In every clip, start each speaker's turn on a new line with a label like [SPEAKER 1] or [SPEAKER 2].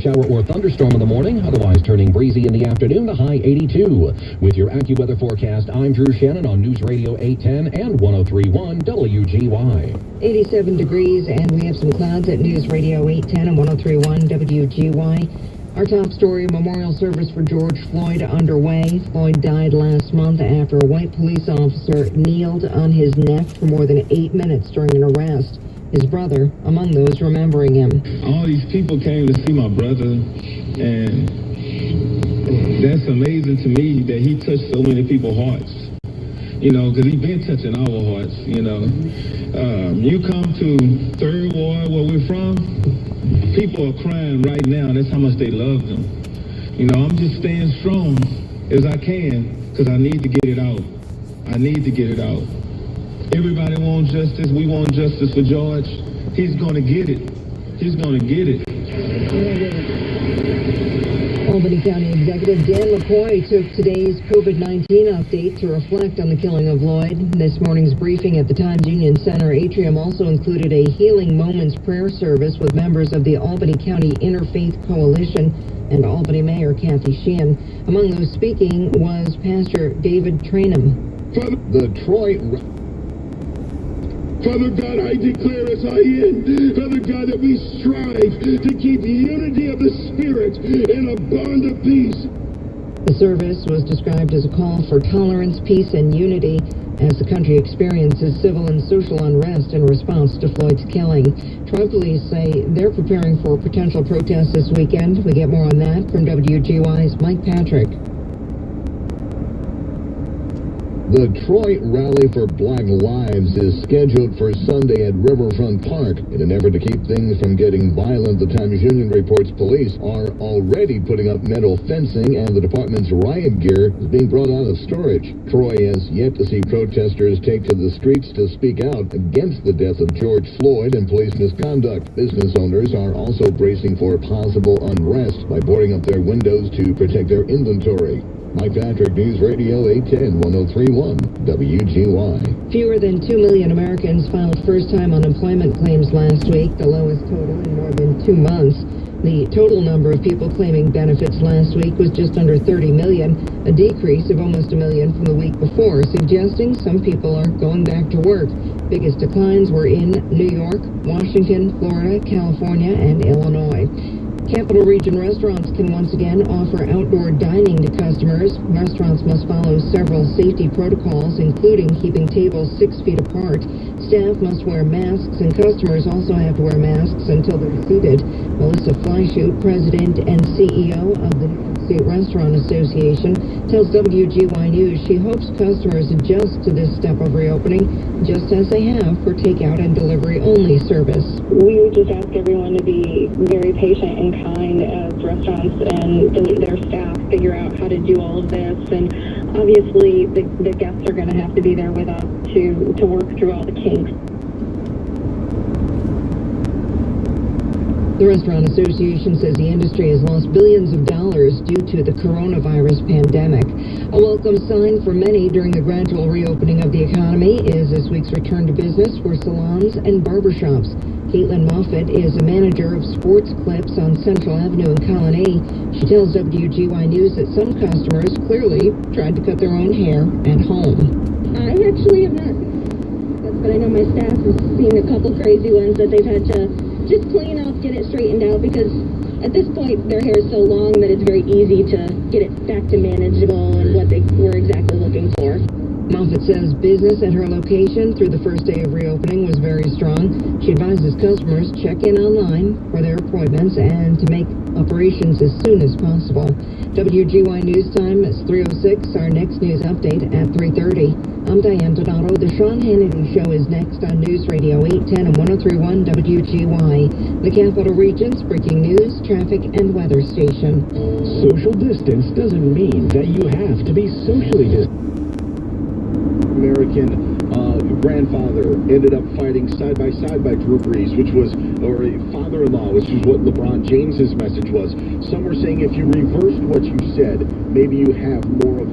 [SPEAKER 1] Shower or thunderstorm in the morning, otherwise turning breezy in the afternoon, the high 82. With your AccuWeather forecast, I'm Drew Shannon on News Radio 810 and 103.1 WGY.
[SPEAKER 2] 87 degrees, and we have some clouds at News Radio 810 and 103.1 WGY. Our top story, memorial service for George Floyd underway. Floyd died last month after a white police officer kneeled on his neck for more than 8 minutes during an arrest. His brother, among those remembering him.
[SPEAKER 3] All these people came to see my brother, and that's amazing to me that he touched so many people's hearts. You know, because he's been touching our hearts, you know. You come to Third Ward, where we're from, people are crying right now. That's how much they love them. You know, I'm just staying strong as I can because I need to get it out. I need to get it out. Everybody wants justice. We want justice for George. He's going to get it. He's going to get it.
[SPEAKER 2] Albany County Executive Dan McCoy took today's COVID-19 update to reflect on the killing of Floyd. This morning's briefing at the Times Union Center atrium also included a Healing Moments prayer service with members of the Albany County Interfaith Coalition and Albany Mayor Kathy Sheehan. Among those speaking was Pastor David Trainum.
[SPEAKER 4] Father God, I declare as I end, Father God, that we strive to keep the unity of the Spirit in a bond of peace.
[SPEAKER 2] The service was described as a call for tolerance, peace, and unity as the country experiences civil and social unrest in response to Floyd's killing. Troy police say they're preparing for potential protests this weekend. We get more on that from WGY's Mike Patrick.
[SPEAKER 5] The Detroit Rally for Black Lives is scheduled for Sunday at Riverfront Park. In an effort to keep things from getting violent, the Times Union reports police are already putting up metal fencing and the department's riot gear is being brought out of storage. Troy has yet to see protesters take to the streets to speak out against the death of George Floyd and police misconduct. Business owners are also bracing for possible unrest by boarding up their windows to protect their inventory. Mike Patrick, News Radio 810, 103.1 WGY.
[SPEAKER 2] Fewer than 2 million Americans filed first-time unemployment claims last week, the lowest total in more than 2 months. The total number of people claiming benefits last week was just under 30 million, a decrease of almost 1 million from the week before, suggesting some people are going back to work. Biggest declines were in New York, Washington, Florida, California, and Illinois. Capital Region restaurants can once again offer outdoor dining to customers. Restaurants must follow several safety protocols, including keeping tables 6 feet apart. Staff must wear masks, and customers also have to wear masks until they're seated. Melissa Fleischute, President and CEO of the State Restaurant Association, tells WGY News she hopes customers adjust to this step of reopening, just as they have for takeout and delivery-only service.
[SPEAKER 6] We would just ask everyone to be very patient and kind as restaurants and their staff figure out how to do all of this. And obviously, the guests are going to have to be there with us to work through all the kinks.
[SPEAKER 2] The Restaurant Association says the industry has lost billions of dollars due to the coronavirus pandemic. A welcome sign for many during the gradual reopening of the economy is this week's return to business for salons and barbershops. Caitlin Moffett is a manager of Sports Clips on Central Avenue in Colony. She tells WGY News that some customers clearly tried to cut their own hair at home.
[SPEAKER 7] I actually have not seen this, but I know my staff has seen a couple crazy ones that they've had to just clean up, get it straightened out, because at this point their hair is so long that it's very easy to get it back to manageable and what they were exactly looking for.
[SPEAKER 2] Moffett says business at her location through the first day of reopening was very strong. She advises customers check in online for their appointments and to make operations as soon as possible. WGY News Time is 3:06. Our next news update at 3:30. I'm Diane Donato. The Sean Hannity Show is next on News Radio 810 and 103.1 WGY. The Capital Region's breaking news, traffic, and weather station.
[SPEAKER 1] Social distance doesn't mean that you have to be socially distant. American
[SPEAKER 8] grandfather ended up fighting side by Drew Brees, or a father-in-law, which is what LeBron James's message was. Some are saying if you reversed what you said, maybe you have more of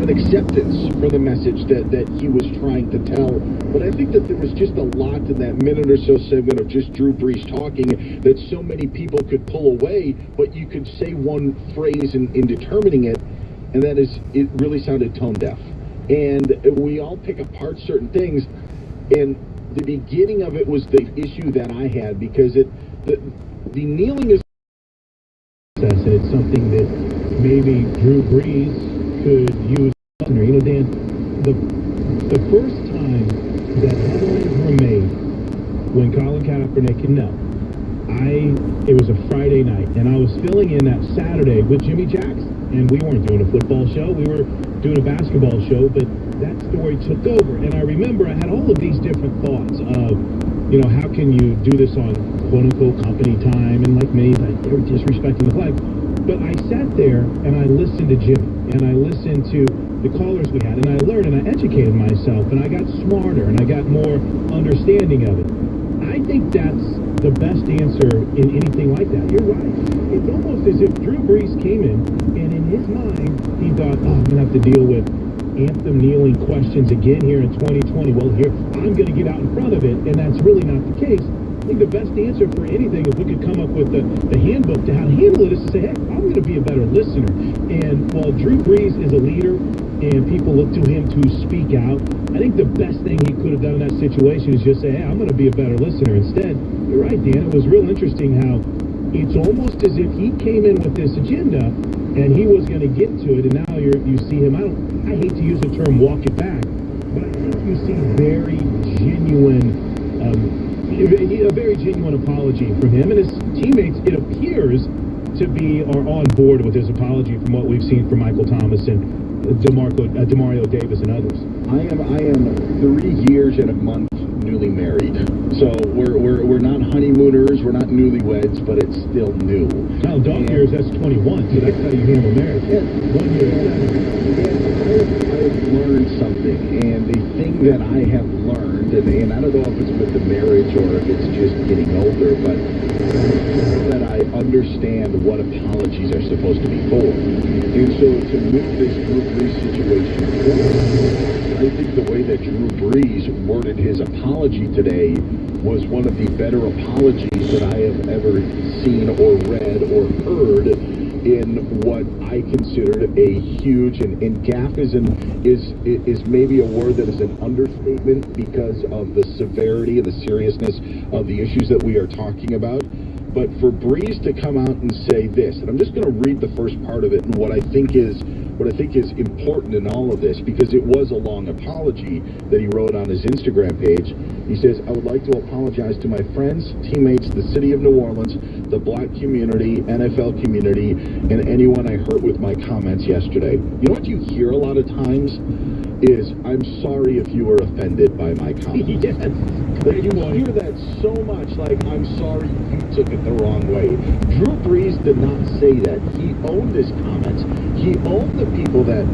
[SPEAKER 8] an acceptance for the message that he was trying to tell. But I think that there was just a lot in that minute or so segment of just Drew Brees talking that so many people could pull away, but you could say one phrase in determining it, and that is, it really sounded tone deaf. And we all pick apart certain things, and the beginning of it was the issue that I had, because the kneeling is,
[SPEAKER 3] and it's something that maybe Drew Brees could use. You know, Dan, the first time that headlines were made when Colin Kaepernick, it was a Friday night, and I was filling in that Saturday with Jimmy Jackson, and we weren't doing a football show, we were doing a basketball show, but that story took over, and I remember I had all of these different thoughts of, how can you do this on quote-unquote company time, and like me, they were disrespecting the flag. But I sat there, and I listened to Jimmy, and I listened to the callers we had, and I learned, and I educated myself, and I got smarter, and I got more understanding of it. I think that's the best answer in anything like that. You're right. It's almost as if Drew Brees came in, and in his mind, he thought, I'm going to have to deal with anthem kneeling questions again here in 2020. Well, here, I'm going to get out in front of it, and that's really not the case. I think the best answer for anything, if we could come up with the handbook to how to handle it, is to say, hey, I'm going to be a better listener. And while Drew Brees is a leader and people look to him to speak out, I think the best thing he could have done in that situation is just say, hey, I'm going to be a better listener. Instead, you're right, Dan, it was real interesting how it's almost as if he came in with this agenda and he was going to get to it, and now you see him, I hate to use the term walk it back, but I think you see very genuine a very genuine apology from him, and his teammates, it appears, are on board with his apology from what we've seen from Michael Thomas and Demario Davis and others.
[SPEAKER 8] I am 3 years and a month newly married, so we're not honeymooners, we're not newlyweds, but it's still new.
[SPEAKER 3] Now, dog years, that's 21, so that's how you handle marriage.
[SPEAKER 8] Yeah.
[SPEAKER 3] 1 year.
[SPEAKER 8] I've learned something, and the thing that I have learned, and I don't know if it's with the marriage or if it's just getting older, but that I understand what apologies are supposed to be for. And so to move this Drew Brees situation forward, I think the way that Drew Brees worded his apology today was one of the better apologies that I have ever seen or read or heard in what I considered a huge, and gaffe is maybe a word that is an understatement because of the severity and the seriousness of the issues that we are talking about. But for Brees to come out and say this, and I'm just going to read the first part of it, and what I think is important in all of this, because it was a long apology that he wrote on his Instagram page. He says, I would like to apologize to my friends, teammates, the city of New Orleans, the black community, NFL community, and anyone I hurt with my comments yesterday. You know what you hear a lot of times is, I'm sorry if you were offended by my comments.
[SPEAKER 3] Yes.
[SPEAKER 8] Like, you hear that so much, like, I'm sorry you took it the wrong way. Drew Brees did not say that. He owned his comments. He owned the people that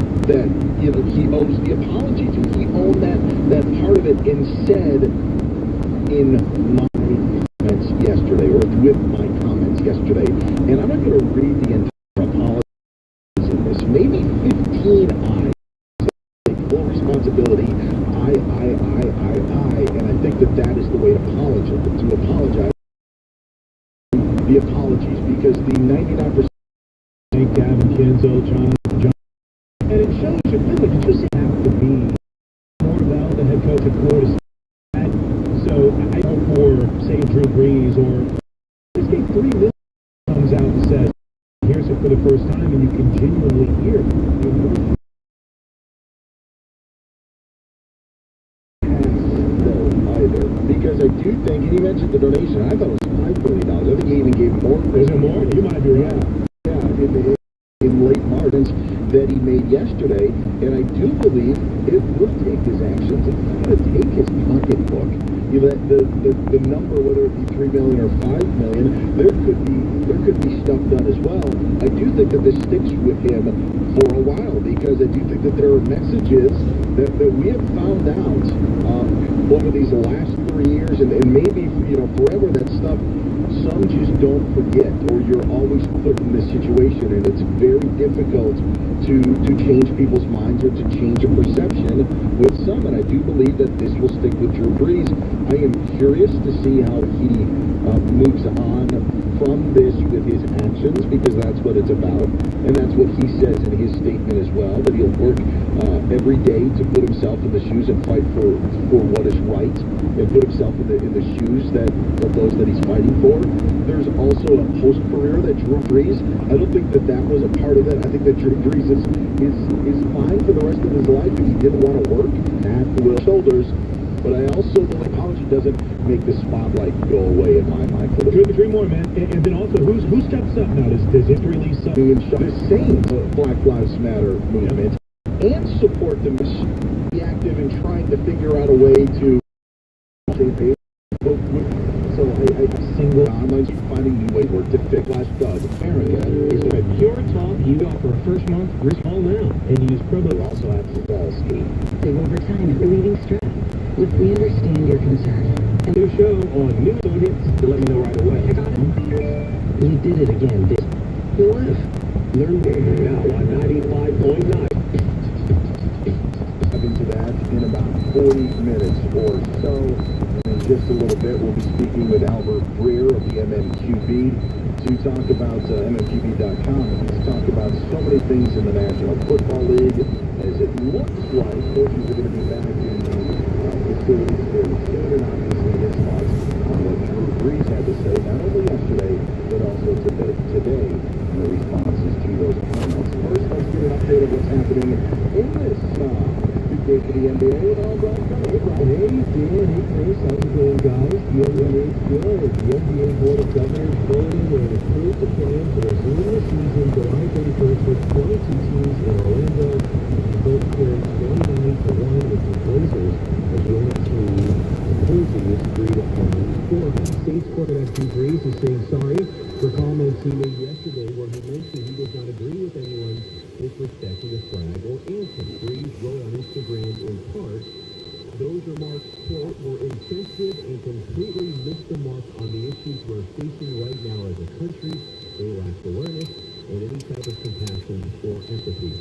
[SPEAKER 8] he owes the apology to. He owned that part of it, and said in my comments yesterday, or with my comments yesterday, and I'm not going to read the entire apology in this. Maybe 15 I. Full responsibility, I, and I think that is the way to apologize. The apologies, because the 99%.
[SPEAKER 3] Gavin, Kenzo, John, and it shows you, really, it just have to be Norvell, the head coach of Florida State. So I don't for, say, Drew Brees, or just get 3 minutes comes out and says, here's it for the first time, and you can genuinely hear it.
[SPEAKER 8] Because I do think, and he mentioned the donation, I thought it was $5 million. I think he even gave more.
[SPEAKER 3] Is it more? You might be right.
[SPEAKER 8] Yeah, in late March that he made yesterday, and I do believe it will take his actions. It's not going to take his pocketbook. the number, whether it be 3 million or 5 million, there could be stuff done as well. I do think that this sticks with him for a while, because I do think that there are messages that we have found out over these last 3 years, and maybe forever, that stuff some just don't forget, or you're always put in this situation, and it's very difficult to change people's minds or to change a perception with some. And I do believe that this will stick with Drew Brees. I am curious to see how he moves on from this with his actions, because that's what it's about, and that's what he says in his statement as well, that he'll work every day to put himself in the shoes and fight for what is right, and put himself in the shoes of those that he's fighting for. There's also a post-career that Drew Brees, I don't think that was a part of it. I think that Drew Brees is fine for the rest of his life if he didn't want to work at Will's shoulders. But I also believe apology doesn't make the spotlight go away in my mind.
[SPEAKER 9] Three more, man. And then also, who steps up now? Does it release something?
[SPEAKER 8] The same Black Lives Matter movement, and support them, be active in trying to figure out a way to save. So I single online finding new ways to fix last Doug.
[SPEAKER 9] America is a pure talk. You offer a first month free call now, and use promo.
[SPEAKER 8] Also have to fall ski.
[SPEAKER 2] Save over time and relieving stress. Look, we understand your concern.
[SPEAKER 9] And new show on News Audience to let me know right away.
[SPEAKER 2] I got it. You did it again, did you? Live.
[SPEAKER 9] Learn more now on 95.9.
[SPEAKER 8] Into that in about 40 minutes or so. And in just a little bit, we'll be speaking with Albert Breer of the MNQB to talk about MNQB.com, and to talk about so many things in the National Football League, as it looks like coaches are going to be back in the facilities very soon, and obviously his thoughts on what Drew Brees had to say, not only yesterday, but also today in the responses to those comments. First, let's get an update of what's happening in this day for the NBA with all Brian Kelly. Hey, Brian.
[SPEAKER 9] Hey, Dan. Hey, Chris. How's it going, guys? The NBA is good. The NBA Board of Governors voted and approved the plan to resume the season July 31st with 22 teams in Orlando. The vote carried 29-1 with the Blazers as the only team opposing this agreed-upon scoreline. State's quarterback Drew Brees is saying sorry for comments he made yesterday where he mentioned he does not agree with anyone disrespecting the flag or anthem. Brees wrote on Instagram in part, "Those remarks, quote, were insensitive and completely missed the mark on the issues we're facing right now as a country. They lack awareness and any type of compassion or empathy."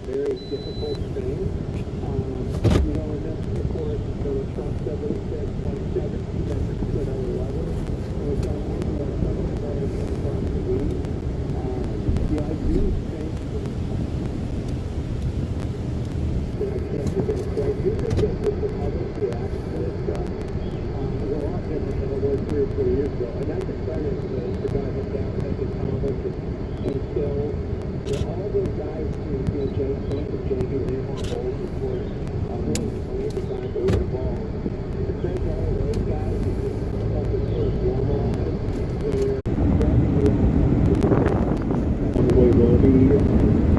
[SPEAKER 9] very difficult thing. You know, and then, of course, there were Trump 76.7, Democrats at 11. There was some across the week. Yeah, I do think that I can't predict. So I do think that the public reaction to this stuff is a lot different than it was 3 or 4 years ago. And that's exciting to guys like that, like the comic and still, all those guys who Jay Smith and Jay who ran on goals, of course, really the guys that were involved. To think all of those guys who just felt this sort of normalized, where Boy will be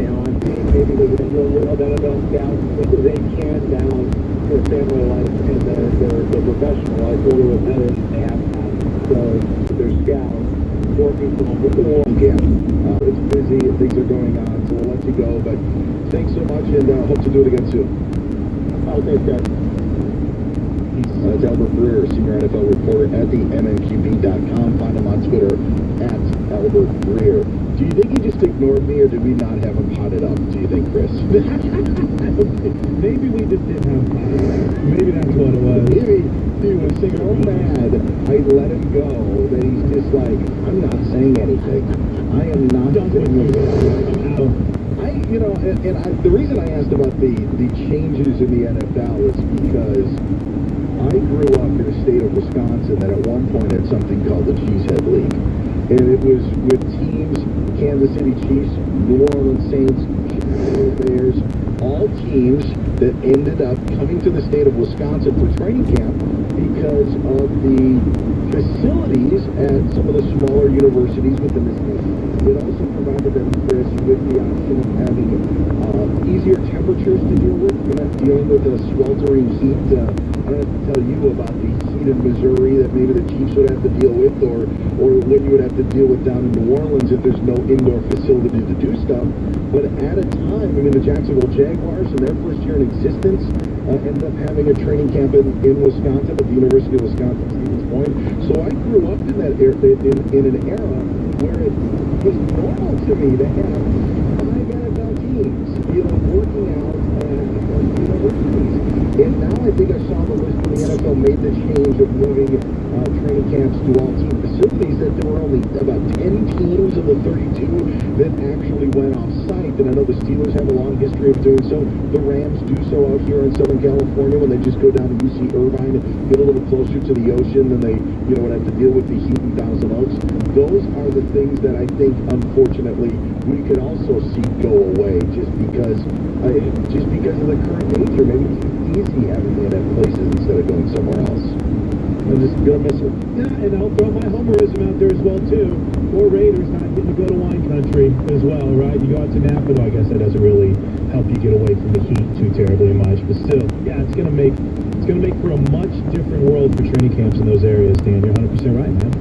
[SPEAKER 9] down, maybe the little of NFL scouts, they can down their family life and their professional life a little bit better than they have now. So their scouts working from home with the long camp. It's busy, things are going on, so we'll let you go. But thanks so much, and hope to do it again soon. Oh, thanks, guys. That's Albert Breer, senior NFL reporter at the MNQB.com. Find him on Twitter at Albert Breer. Do you think he just ignored me, or did we not have him potted up? Do you think, Chris?
[SPEAKER 10] Maybe we just didn't have potted. Maybe that's what it was.
[SPEAKER 8] He was so mad I let him go that he's just like, I'm not saying anything. I am not saying anything. The reason I asked about the changes in the NFL is because I grew up in a state of Wisconsin that at one point had something called the Cheesehead League. And it was with teams, Kansas City Chiefs, New Orleans Saints, Chicago Bears, all teams that ended up coming to the state of Wisconsin for training camp because of the facilities at some of the smaller universities within the state. It also provided them, Chris, with the option of having easier temperatures to deal with. You're not dealing with a sweltering heat. I don't have to tell you about the heat in Missouri that maybe the Chiefs would have to deal with, or what you would have to deal with down in New Orleans if there's no indoor facility to do stuff. But at a time, the Jacksonville Jaguars, in their first year in existence, ended up having a training camp in Wisconsin at the University of Wisconsin, Stevens Point. So I grew up in that era, in an era where it was normal to me to have 5 NFL teams, working out at universities. And now I think I saw the list when the NFL made the change of moving training camps to all-team facilities, that there were only about 10 teams of the 32 that actually went off-site. And I know the Steelers have a long history of doing so. The Rams do so out here in Southern California when they just go down to UC Irvine and get a little closer to the ocean, and they would have to deal with the heat in Thousand Oaks. Those are the things that I think, unfortunately, we could also see go away just because of the current nature. Maybe it's easy having it at places instead of going somewhere else. I'm just gonna miss it.
[SPEAKER 10] Yeah, and I'll throw my homerism out there as well too. Or Raiders not getting to go to wine country as well, right? You go out to Napa, though I guess that doesn't really help you get away from the heat too terribly much. But still, yeah, it's gonna make for a much different world for training camps in those areas, Dan. You're 100% right, man.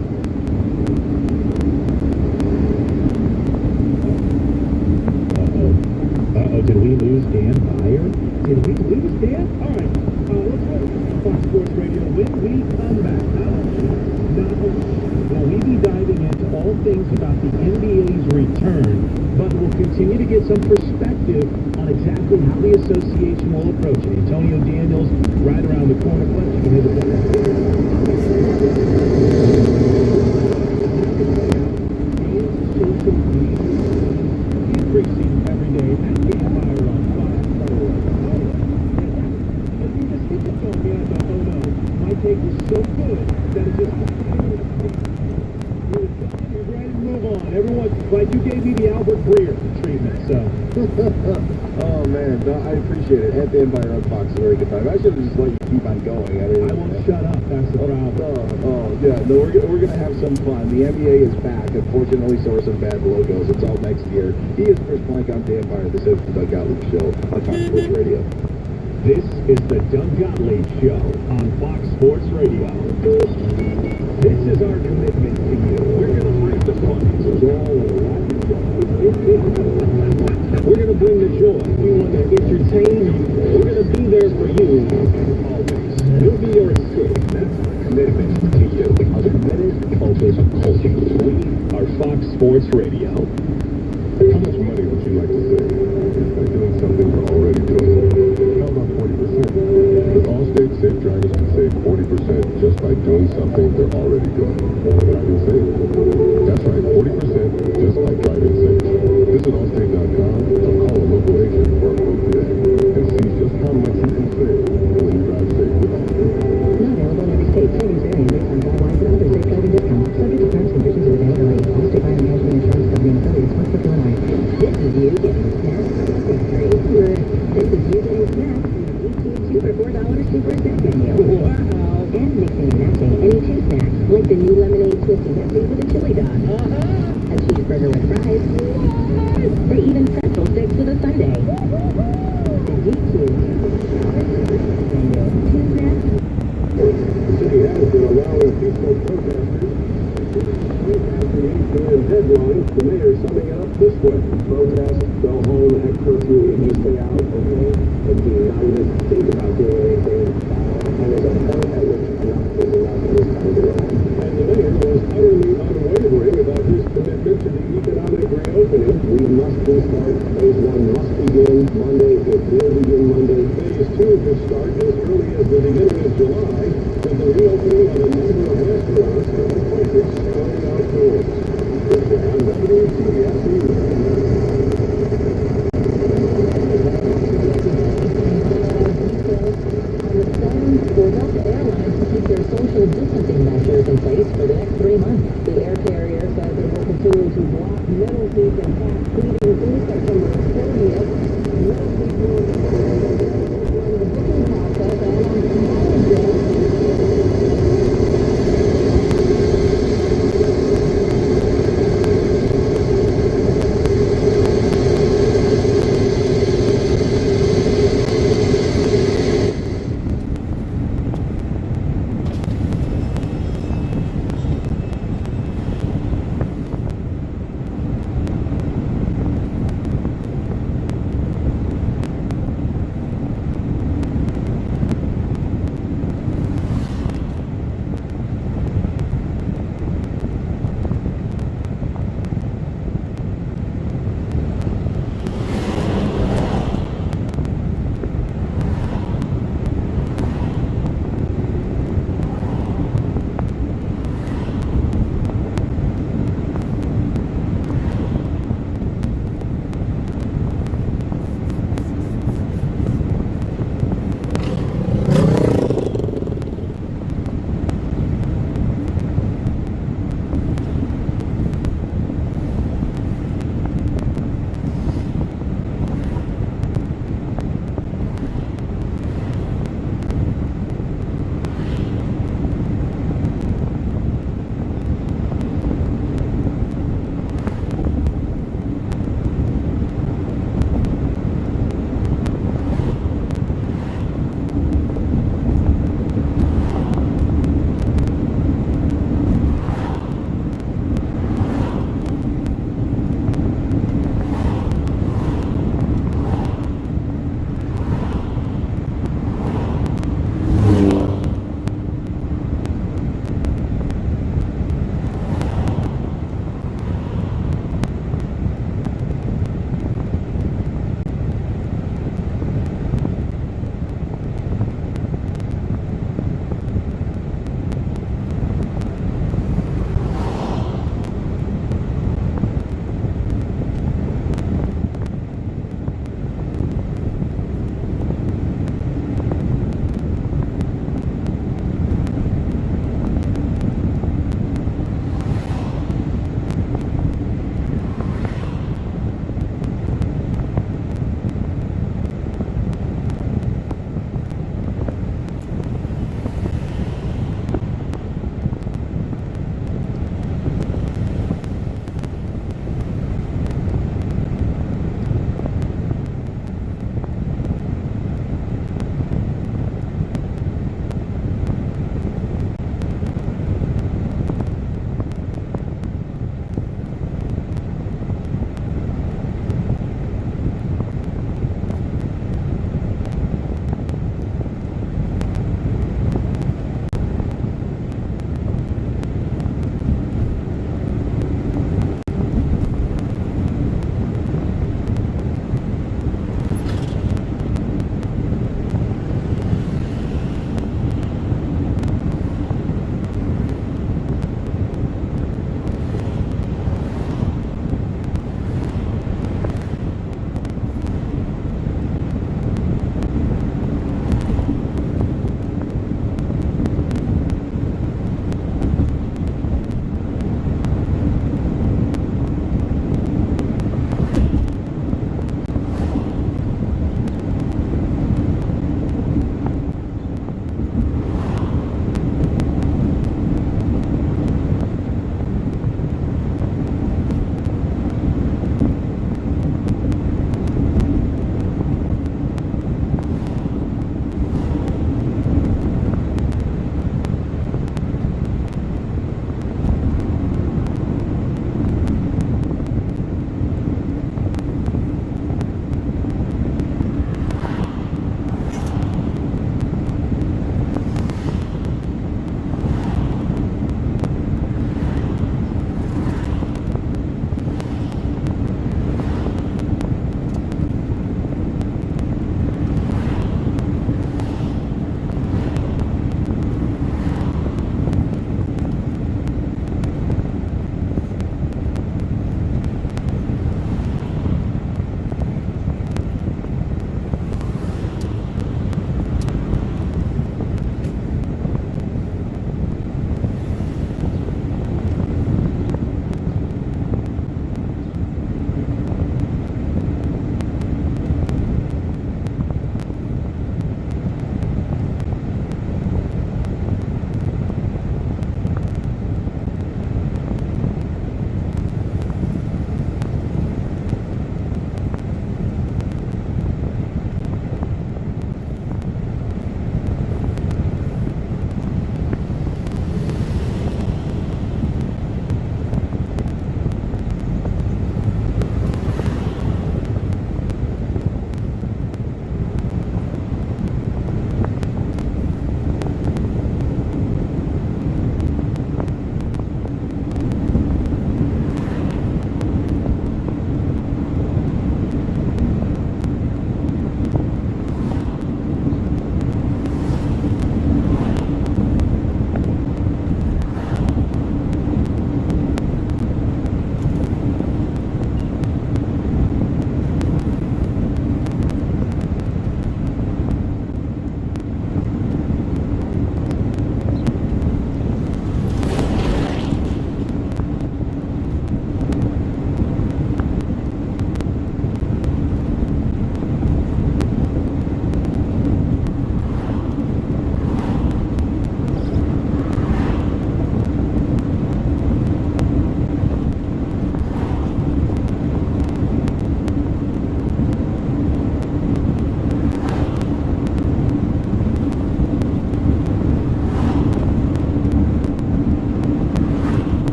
[SPEAKER 10] Did we lose Dan Meyer? Did we lose Dan? All right, let's go to Fox Sports Radio. When we come back, not only will we be diving into all things about the NBA's return, but we'll continue to get some perspective on exactly how the association will approach it. Antonio Daniels right around the corner. Plus, you can hit it social media increasing every day. Take was so good that it just you're ready to move on. Everyone, like you gave me the Albert Breer treatment, so.
[SPEAKER 8] Oh man, no, I appreciate it. At the Empire on Fox, a very good time. I should have just let you keep on going. I
[SPEAKER 10] won't shut up. That's the problem.
[SPEAKER 8] Yeah. No, we're gonna have some fun. The NBA is back. Unfortunately, so are some bad logos. It's all next year. He is Chris Plank on the Empire. This is the Doug Gottlieb Show on Fox Sports Radio.
[SPEAKER 10] This is the Doug Gottlieb Show on Fox Sports Radio. This is our commitment to you. We're going to bring the fun.
[SPEAKER 9] We're going to bring the joy. We want to entertain you. We're going to be there for you always. We'll be your escape. That's our commitment to you. A committed, focused culture. We are Fox Sports Radio.
[SPEAKER 3] How much money would you like to save by doing something
[SPEAKER 4] back 40% just by driving safe. Visit Allstate.com or call a local agent for a quote today and see just how much you can save when you drive safe with Allstate.
[SPEAKER 2] Not available in every state. Savings vary based on guidelines and other safe driving discounts. Subject to terms, conditions, and availability. Allstate Fire and Casualty Insurance Company and affiliates, Westbrook, Illinois. This is you getting snacks from the factory. This is you getting snacks from the EQ 2 for $4 super snack menu. Wow. And mixing and matching any two snacks, like the new lemonade twisty hefty with a chili dog. A cheeseburger with fries. Or even pretzel sticks with a sundae. The DQ menu. Two snacks.
[SPEAKER 4] The city has been allowing peaceful protesters after the 8 p.m. deadline. The mayor summing it up this way. Protest, go home at curfew if you stay out, okay? But do not even think about doing anything. And there's a point at which enough is enough and it's time to go home. And the mayor was utterly unwavering about his commitment to the economic reopening. We must restart. Phase 1 must begin Monday. It will begin Monday. Phase 2 could start as early as the beginning of July with the reopening of a number of restaurants and places going outdoors. I'm WCBS News.
[SPEAKER 2] For Delta Airlines to keep their social distancing measures in place for the next 3 months. The air carrier says it will continue to block middle seats and pack seating through September 30th. Middle seats will run the booking process and on smaller jets.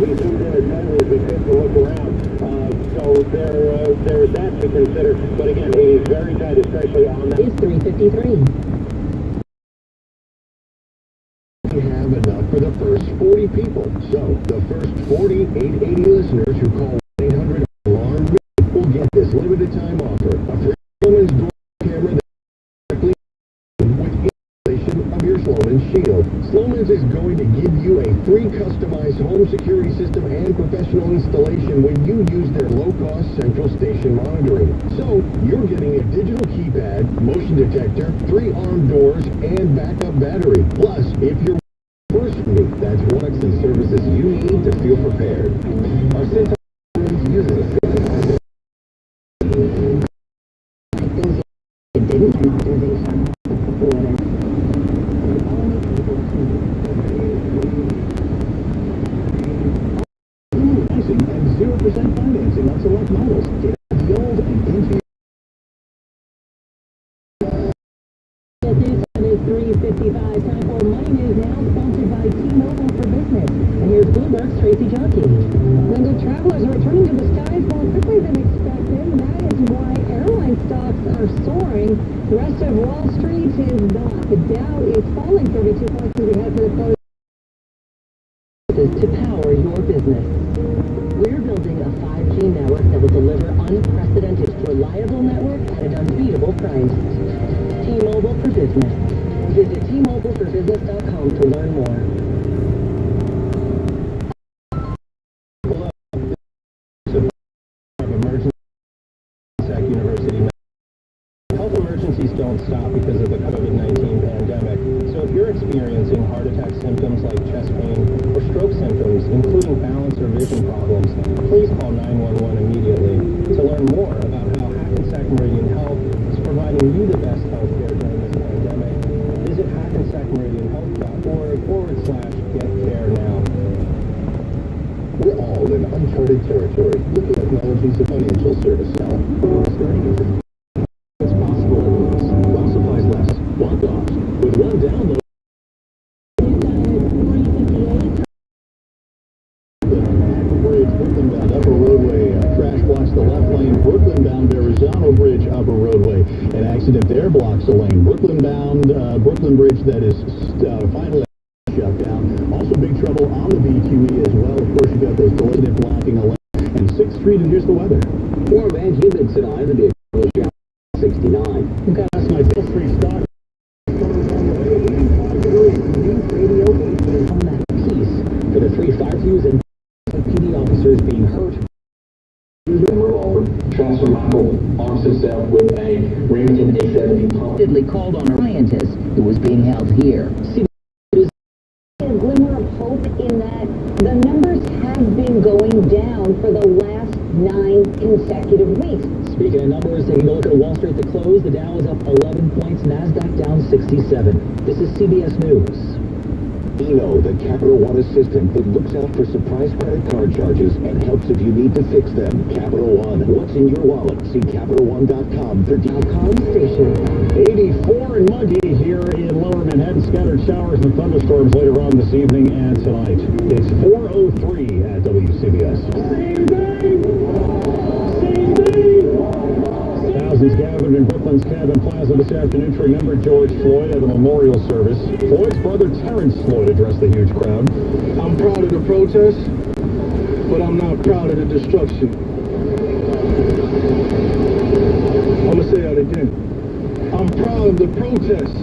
[SPEAKER 4] we zoomed in as tightly as we could to look around. So there's that to consider. But again, it is very tight, especially on that.
[SPEAKER 2] It's 3:53.
[SPEAKER 5] We have enough for the first 40 people. So the first 40 880 listeners who call 1-800-ALARM will get this limited time offer. A free Sloman's door camera that directly with installation of your Sloman's Shield. Sloman's is going to give you a free customized home security system and professional installation when you use their low-cost central station monitoring. So you're getting a digital keypad, motion detector, 3 armed doors, and backup battery. Plus, if you're first me, that's products and services you need to feel prepared. Our Central uses a system.
[SPEAKER 2] It didn't come out of
[SPEAKER 5] Pricing and 0% financing on select models. Get out the old and into your...
[SPEAKER 2] It is 3:55. Time for Money News now, sponsored by T-Mobile for Business. And here's Bloomberg's Tracy Jockey.
[SPEAKER 7] Linda, travelers are returning to the skies more quickly than expected, and that is why airline stocks are soaring. The rest of Wall Street is not. The Dow is falling 32 points as we head for the close.
[SPEAKER 2] To power your business. We're building a 5G network that will deliver unprecedented, reliable network at an unbeatable price. T-Mobile for Business. Visit T-MobileForBusiness.com to learn more.
[SPEAKER 11] Health emergencies don't stop because of the COVID-19 pandemic. So if you're experiencing heart attack symptoms like chest pain or stroke symptoms, including balance or vision problems, please call 911 immediately. To learn more about how Hackensack Meridian Health is providing you the best health care during this pandemic, visit hackensackmeridianhealth.org/get-care-now.
[SPEAKER 5] We're all in uncharted territory, looking at technologies of financial service now. Starting in it's possible at once. While supplies last, one cost. With one download. Brooklyn bound upper roadway. Crash blocks the left lane. Brooklyn bound Verrazano Bridge upper roadway. An accident there blocks a lane. Brooklyn bound Brooklyn Bridge that is finally shut down. Also big trouble on the BQE as well. Of course, you got those delays blocking a lane. And 6th Street, and here's the weather. Warm and humid tonight. The day 69. We've got us my feel free stock. News Radio 18 on that piece for the 3 fire crews and PD officers being hurt.
[SPEAKER 12] Transfer Michael arms himself with a Remington A70 pump.
[SPEAKER 2] Called on a scientist who was being held here.
[SPEAKER 7] A glimmer of hope in that the numbers have been going down for the last 9 consecutive weeks.
[SPEAKER 2] Speaking of numbers, taking a look at Wall Street at the close, the Dow is up 11 points, NASDAQ down 67. This is CBS News.
[SPEAKER 5] Eno, the Capital One assistant that looks out for surprise credit card charges and helps if you need to fix them. Capital One, what's in your wallet? See CapitalOne.com for .com station.
[SPEAKER 10] 84 and muggy here in lower Manhattan. Scattered showers and thunderstorms later on this evening and tonight. It's 4:03 at WCBS. Thousands gathered in Brooklyn's Cabin Plaza this afternoon to remember George Floyd at a memorial service. Floyd's brother Terrence Floyd addressed the huge crowd.
[SPEAKER 3] I'm proud of the protest, but I'm not proud of the destruction. I'm gonna say that again. I'm proud of the protest,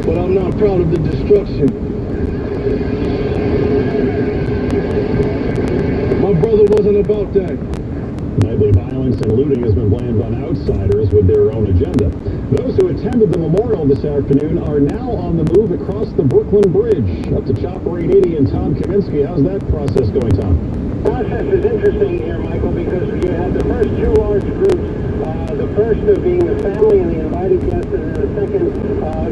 [SPEAKER 3] but I'm not proud of the destruction. My brother wasn't about that.
[SPEAKER 10] Nightly violence and looting has been blamed on outsiders with their own agenda. Those who attended the memorial this afternoon are now on the move across the Brooklyn Bridge. Up to Chopper 880 and Tom Kaminsky. How's that process going, Tom?
[SPEAKER 4] Process is interesting here, Michael, because you had the first 2 large groups. The first being the family and the invited guests, and then the second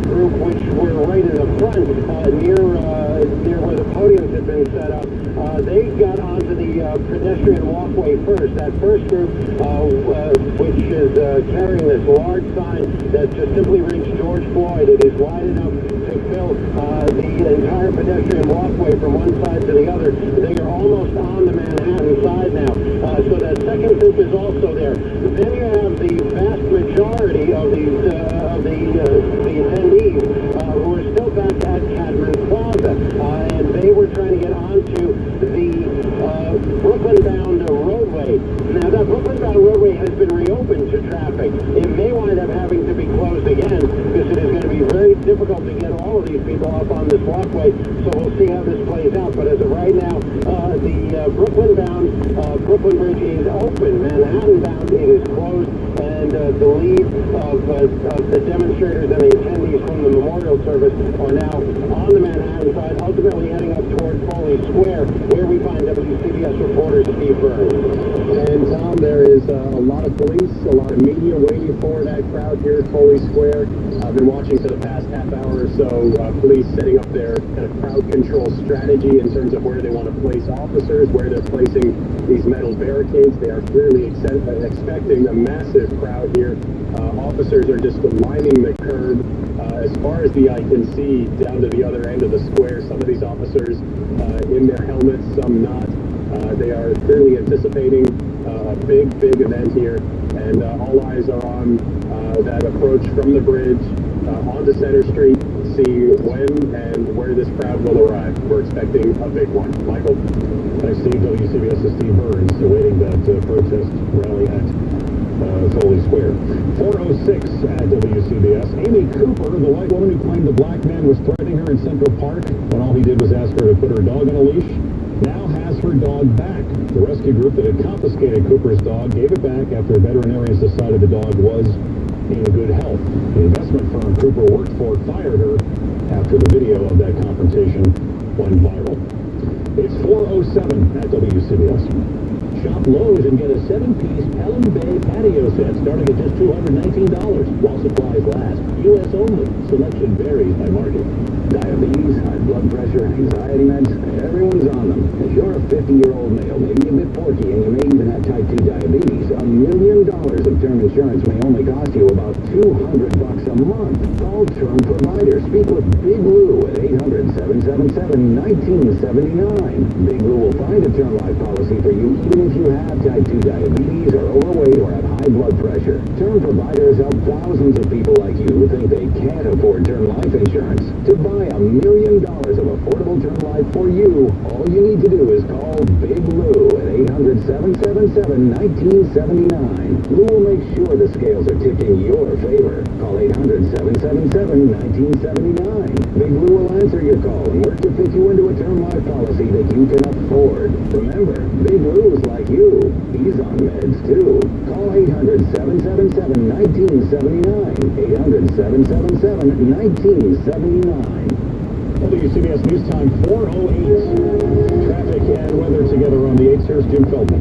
[SPEAKER 4] group, which were right in the front, near where the podiums had been set up. They got onto the pedestrian walkway first. That first group, which is carrying this large sign that just simply reads George Floyd. It is wide enough to fill the entire pedestrian walkway from one side to the other. They are almost
[SPEAKER 13] Brooklyn-bound roadway. Now, that Brooklyn-bound roadway has been reopened to traffic. It may wind up having to be closed again because it is going to be very difficult to get all of these people up on this walkway. So we'll see how this plays out. But as of right now, the Brooklyn-bound Brooklyn Bridge is open. Manhattan-bound, it is closed. And the lead of the demonstrators and the attendees from the memorial service are now on the Manhattan side, ultimately heading up toward Foley Square, where we find WCBS reporter Steve Burns.
[SPEAKER 11] And Tom, there is a lot of police, a lot of media waiting for that crowd here at Foley Square. I've been watching for the past half hour or so, police setting up their kind of crowd control strategy in terms of where they want to place officers, where they're placing these metal barricades. They are clearly expecting a massive crowd here. Officers are just lining the curb as far as the eye can see down to the other end of the square. Some of these officers in their helmets, some not. They are clearly anticipating a big event here, and all eyes are on that approach from the bridge onto Center Street, see when and where this crowd will arrive. We're expecting a big one. Michael?
[SPEAKER 14] Thanks, Steve. WCBS's Steve Burns, awaiting that protest rally at Foley Square. 4:06 at WCBS. Amy Cooper, the white woman who claimed the black man was threatening her in Central Park when all he did was ask her to put her dog on a leash, now has her dog back. The rescue group that had confiscated Cooper's dog gave it back after veterinarians decided the dog was in good health. The investment firm Cooper worked for fired her after the video of that confrontation went viral. It's 4:07 at WCBS. Shop Lowe's and get a 7-piece Pelham Bay patio set starting at just $219 while supplies last. U.S. only. Selection varies by market.
[SPEAKER 15] Diabetes, high blood pressure, anxiety meds, everyone's on them. If you're a 50-year-old male, maybe a bit porky, and you may even have type 2 diabetes, $1 million of term insurance may only cost you about $200 a month. Call Term Provider. Speak with Big Lou at 800-777-1979. Big Lou will find a term life policy for you even if you have type 2 diabetes or overweight or have high blood pressure. Term Providers help thousands of people like you who think they can't afford term life insurance. To buy $1 million of affordable term life for you, all you need to do is call Big Lou at 800-777-1979. Lou will make sure the scales are tipped in your favor. Call 800-777-1979. Big Lou will answer your call and work to fit you into a term life policy that you can afford. Remember, Big Lou's like you. He's on meds too. Call 800-777-1979. 800-777-1979.
[SPEAKER 14] WCBS News Time 4:08. Traffic and weather together on the 8th. Here's Jim Feldman.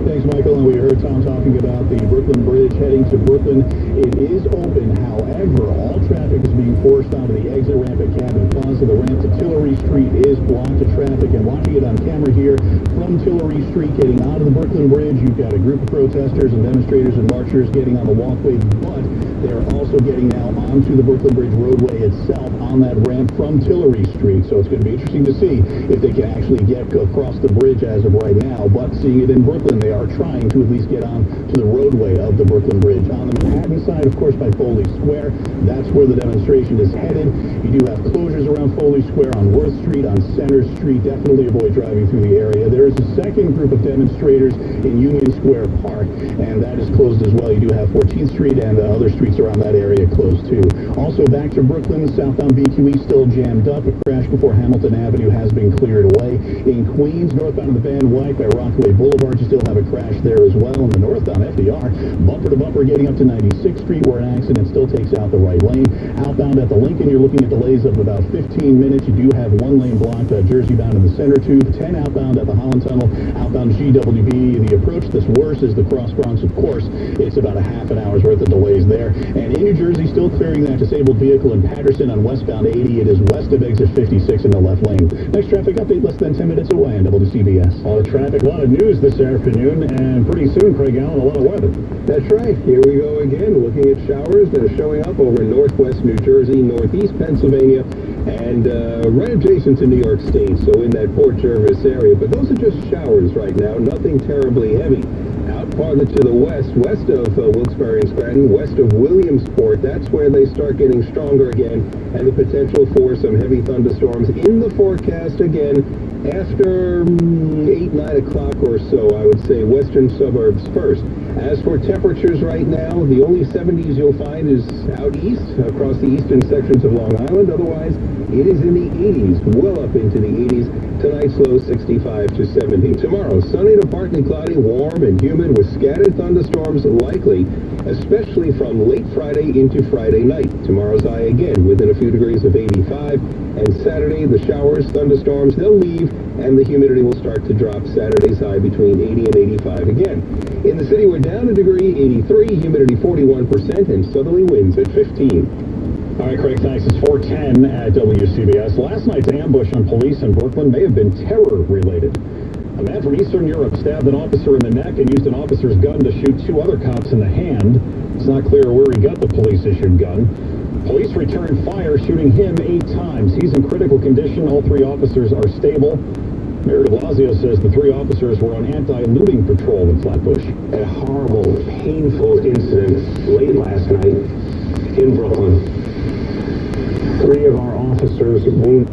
[SPEAKER 11] Thanks, Michael. And we heard Tom talking about the Brooklyn Bridge heading to Brooklyn. It is open. However, all traffic is being forced onto the exit ramp at Cabot Plaza. The ramp to Tillery Street is blocked to traffic. And watching it on camera here from Tillery Street getting onto the Brooklyn Bridge, you've got a group of protesters and demonstrators and marchers getting on the walkway, but they're also getting now onto the Brooklyn Bridge roadway itself on that ramp from Tillery Street. So it's going to be interesting to see if they can actually get across the bridge as of right now. But seeing it in Brooklyn, they are trying to at least get on to the roadway of the Brooklyn Bridge. On the Manhattan side, of course, by Foley Square, that's where the demonstration is headed. You do have closures around Foley Square on Worth Street, on Center Street. Definitely avoid driving through the area. There is a second group of demonstrators in Union Square Park, and that is closed as well. You do have 14th Street and other streets around that area closed too. Also back to Brooklyn, southbound BQE still jammed up. A crash before Hamilton Avenue has been cleared away. In Queens, northbound of the Van Wyck by Rockaway Boulevard, you still have a crash there as well. In the northbound FDR, bumper to bumper getting up to 96th Street where an accident still takes out the right lane. Outbound at the Lincoln, you're looking at delays of about 15 minutes. You do have one lane blocked, Jersey bound in the center tube, 10 outbound at the Holland Tunnel, outbound GWB. The approach that's worse is the Cross Bronx, of course. It's about a half an hour's worth of delays there. And in New Jersey, still clearing that disabled vehicle in Patterson on westbound 80. It is west of exit 56 in the left lane. Next traffic update less than 10 minutes away on WCBS.
[SPEAKER 14] A lot of traffic, a lot of news this afternoon, and pretty soon, Craig Allen, a lot of weather.
[SPEAKER 16] That's right. Here we go again, looking at showers that are showing up over northwest New Jersey, northeast Pennsylvania, and right adjacent to New York State, so in that Port Jervis area. But those are just showers right now, nothing terribly heavy. Out farther to the west of Wilkes-Barre and Scranton, west of Williamsport, that's where they start getting stronger again, and the potential for some heavy thunderstorms in the forecast again After 8, 9 o'clock or so, I would say western suburbs first. As for temperatures right now, the only 70s you'll find is out east, across the eastern sections of Long Island. Otherwise, it is in the 80s, well up into the 80s. Tonight's low 65 to 70. Tomorrow, sunny to partly cloudy, warm and humid with scattered thunderstorms likely, especially from late Friday into Friday night. Tomorrow's high again within a few degrees of 85. And Saturday, the showers, thunderstorms, they'll leave, and the humidity will start to drop. Saturday's high between 80 and 85 again. In the city, we're down a degree, 83, humidity 41%, and southerly winds at 15.
[SPEAKER 14] All right, Craig, thanks. It's 4:10 at WCBS. Last night's ambush on police in Brooklyn may have been terror-related. A man from Eastern Europe stabbed an officer in the neck and used an officer's gun to shoot 2 other cops in the hand. It's not clear where he got the police-issued gun. Police returned fire, shooting him 8 times. He's in critical condition. All 3 officers are stable. Mayor de Blasio says the 3 officers were on anti-looting patrol in Flatbush.
[SPEAKER 17] A horrible, painful incident late last night in Brooklyn. 3 of our officers wounded.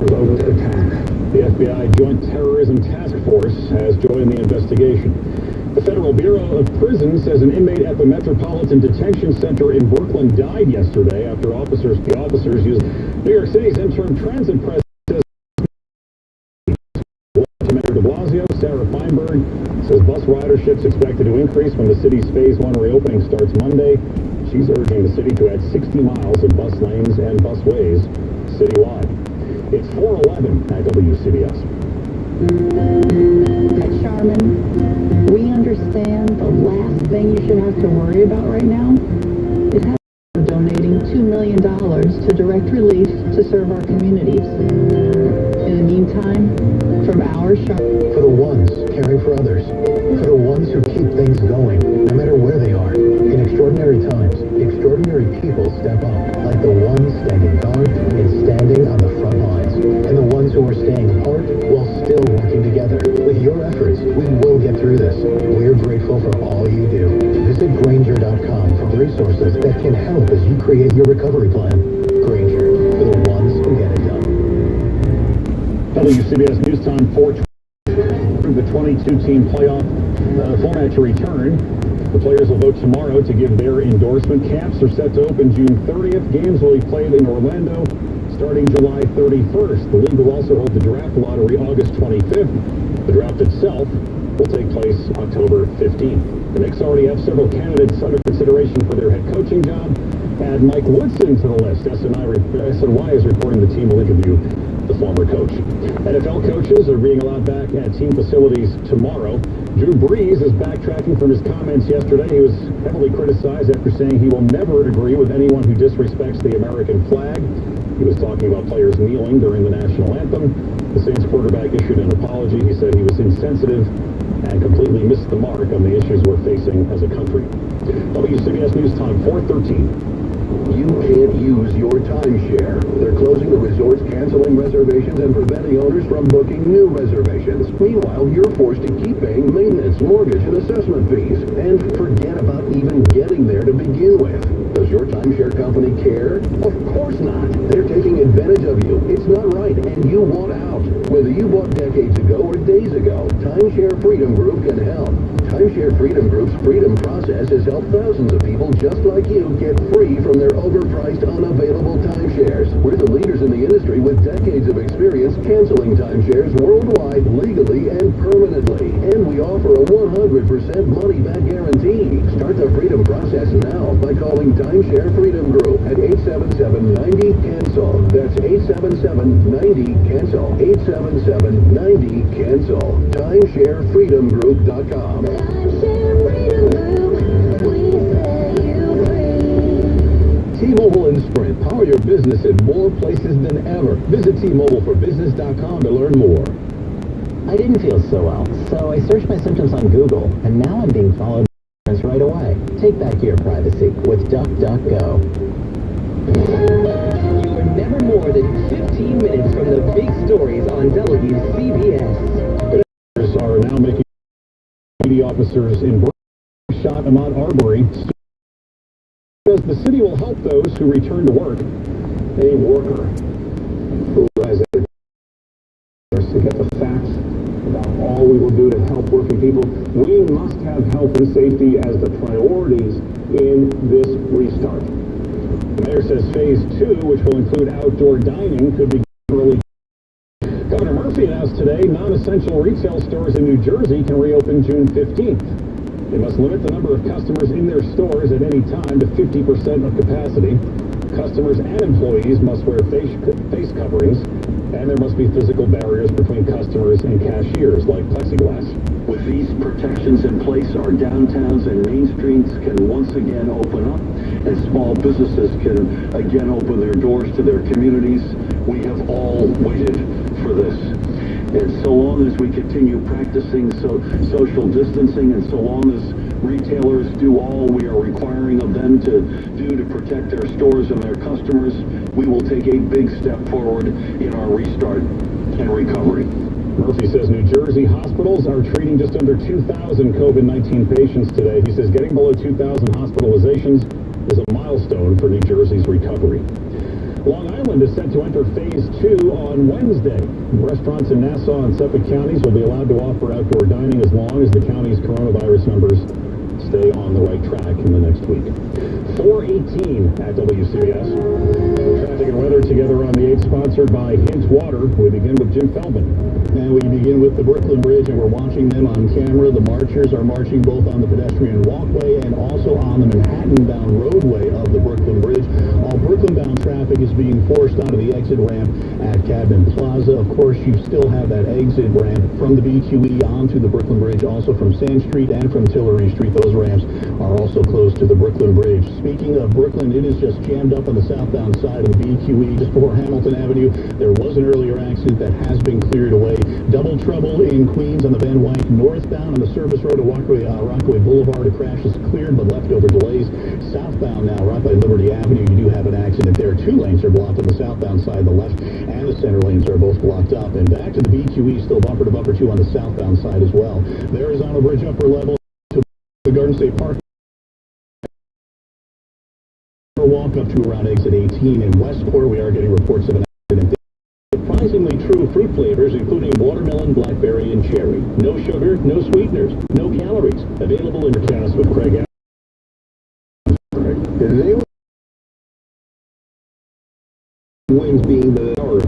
[SPEAKER 17] Provoked attack.
[SPEAKER 14] The FBI Joint Terrorism Task Force has joined the investigation. The Federal Bureau of Prisons says an inmate at the Metropolitan Detention Center in Brooklyn died yesterday after the officers used New York City's interim transit president. Mayor de Blasio, Sarah Feinberg, says bus ridership's expected to increase when the city's Phase 1 reopening starts Monday. She's urging the city to add 60 miles of bus lanes and busways citywide. It's 4:11 at WCBS.
[SPEAKER 18] At Charmin, we understand the last thing you should have to worry about right now is donating $2 million to Direct Relief to serve our communities. In the meantime, from our shop...
[SPEAKER 19] For the ones caring for others, for the ones who keep things going, no matter where they are. In extraordinary times, extraordinary people step up, like the ones standing guard and standing on the front lines, and the ones who are staying apart while still working together. With your efforts, we will get through this. We're grateful for all you do. Visit Grainger.com for resources that can help as you create your recovery plan. Grainger, for the ones who get it done.
[SPEAKER 14] WCBS News Time 4:20. The 22-team playoff format to return. The players will vote tomorrow to give their endorsement. Camps are set to open June 30th. Games will be played in Orlando starting July 31st. The league will also hold the draft lottery August 25th. The draft itself will take place October 15th. The Knicks already have several candidates under consideration for their head coaching job. Add Mike Woodson to the list. SNY is reporting the team will interview the former coach. NFL coaches are being allowed back at team facilities tomorrow. Drew Brees is backtracking from his comments yesterday. He was heavily criticized after saying he will never agree with anyone who disrespects the American flag. He was talking about players kneeling during the national anthem. The Saints quarterback issued an apology. He said he was insensitive and completely missed the mark on the issues we're facing as a country. WCBS News Time 4:13.
[SPEAKER 15] You can't use your timeshare. They're closing the resorts, canceling reservations, and preventing owners from booking new reservations. Meanwhile, you're forced to keep paying maintenance, mortgage, and assessment fees. And forget about even getting there to begin with. Does your timeshare company care? Of course not. They're taking advantage of you. It's not right, and you want out. Whether you bought decades ago or days ago, Timeshare Freedom Group can help. Timeshare Freedom Group's Freedom Process has helped thousands of people just like you get free from their overpriced, unavailable timeshares. We're the leaders in the industry with decades of experience canceling timeshares worldwide, legally and permanently. And we offer a 100% money-back guarantee. Start the Freedom Process now by calling Timeshare Freedom Group at 877-90-CANCEL. That's 877-90-CANCEL. 877-90-CANCEL. TimeshareFreedomGroup.com.
[SPEAKER 19] T-Mobile and Sprint, power your business in more places than ever. Visit T-MobileForBusiness.com to learn more.
[SPEAKER 20] I didn't feel so well, so I searched my symptoms on Google, and now I'm being followed right away. Take back your privacy with DuckDuckGo.
[SPEAKER 21] You are never more than 15 minutes from the big stories on WCBS.
[SPEAKER 14] Are now making PD officers in shot Ahmaud Arbery. Says the city will help those who return to work. A worker who has a
[SPEAKER 17] coronavirus, to get the facts about all we will do to help working people. We must have health and safety as the priorities in this restart. The mayor says phase 2, which will include outdoor dining, could be early. Governor Murphy announced today non-essential retail stores in New Jersey can reopen June 15th. They must limit the number of customers in their stores at any time to 50% of capacity. Customers and employees must wear face coverings, and there must be physical barriers between customers and cashiers, like plexiglass.
[SPEAKER 6] With these protections in place, our downtowns and main streets can once again open up, and small businesses can again open their doors to their communities. We have all waited for this. And so long as we continue practicing social distancing, and so long as retailers do all we are requiring of them to do to protect their stores and their customers, we will take a big step forward in our restart and recovery.
[SPEAKER 17] Murphy says New Jersey hospitals are treating just under 2,000 COVID-19 patients today. He says getting below 2,000 hospitalizations is a milestone for New Jersey's recovery. Long Island is set to enter phase 2 on Wednesday. Restaurants in Nassau and Suffolk counties will be allowed to offer outdoor dining as long as the county's coronavirus numbers stay on the right track in the next week. 4:18 at WCBS. Traffic and weather together on the 8th, sponsored by Hint Water. We begin with Jim Feldman.
[SPEAKER 22] And we begin with the Brooklyn Bridge, and we're watching them on camera. The marchers are marching both on the pedestrian walkway and also on the Manhattan-bound roadway of the Brooklyn Bridge. All Brooklyn-bound traffic is being forced onto the exit ramp at Cadman Plaza. Of course, you still have that exit ramp from the BQE onto the Brooklyn Bridge, also from Sand Street and from Tillery Street. Those ramps are also close to the Brooklyn Bridge. Speaking of Brooklyn, it is just jammed up on the southbound side of the BQE just before Hamilton Avenue. There was an earlier accident that has been cleared away. Double trouble in Queens on the Van Wyck northbound on the service road to Rockaway Boulevard. A crash is cleared, but leftover delays. Southbound now, right by Liberty Avenue, you do have an accident there. 2 lanes are blocked on the southbound side. The left and the center lanes are both blocked up. And back to the BQE, still bumper to bumper 2 on the southbound side as well. The Arizona Bridge upper level to the Garden State Park. Walk up to around exit 18 in Westport. We are getting reports of an accident. Surprisingly true fruit flavors, including watermelon, blackberry, and cherry. No sugar, no sweeteners, no calories. Available in your cast with Craig.
[SPEAKER 16] Winds being the hour.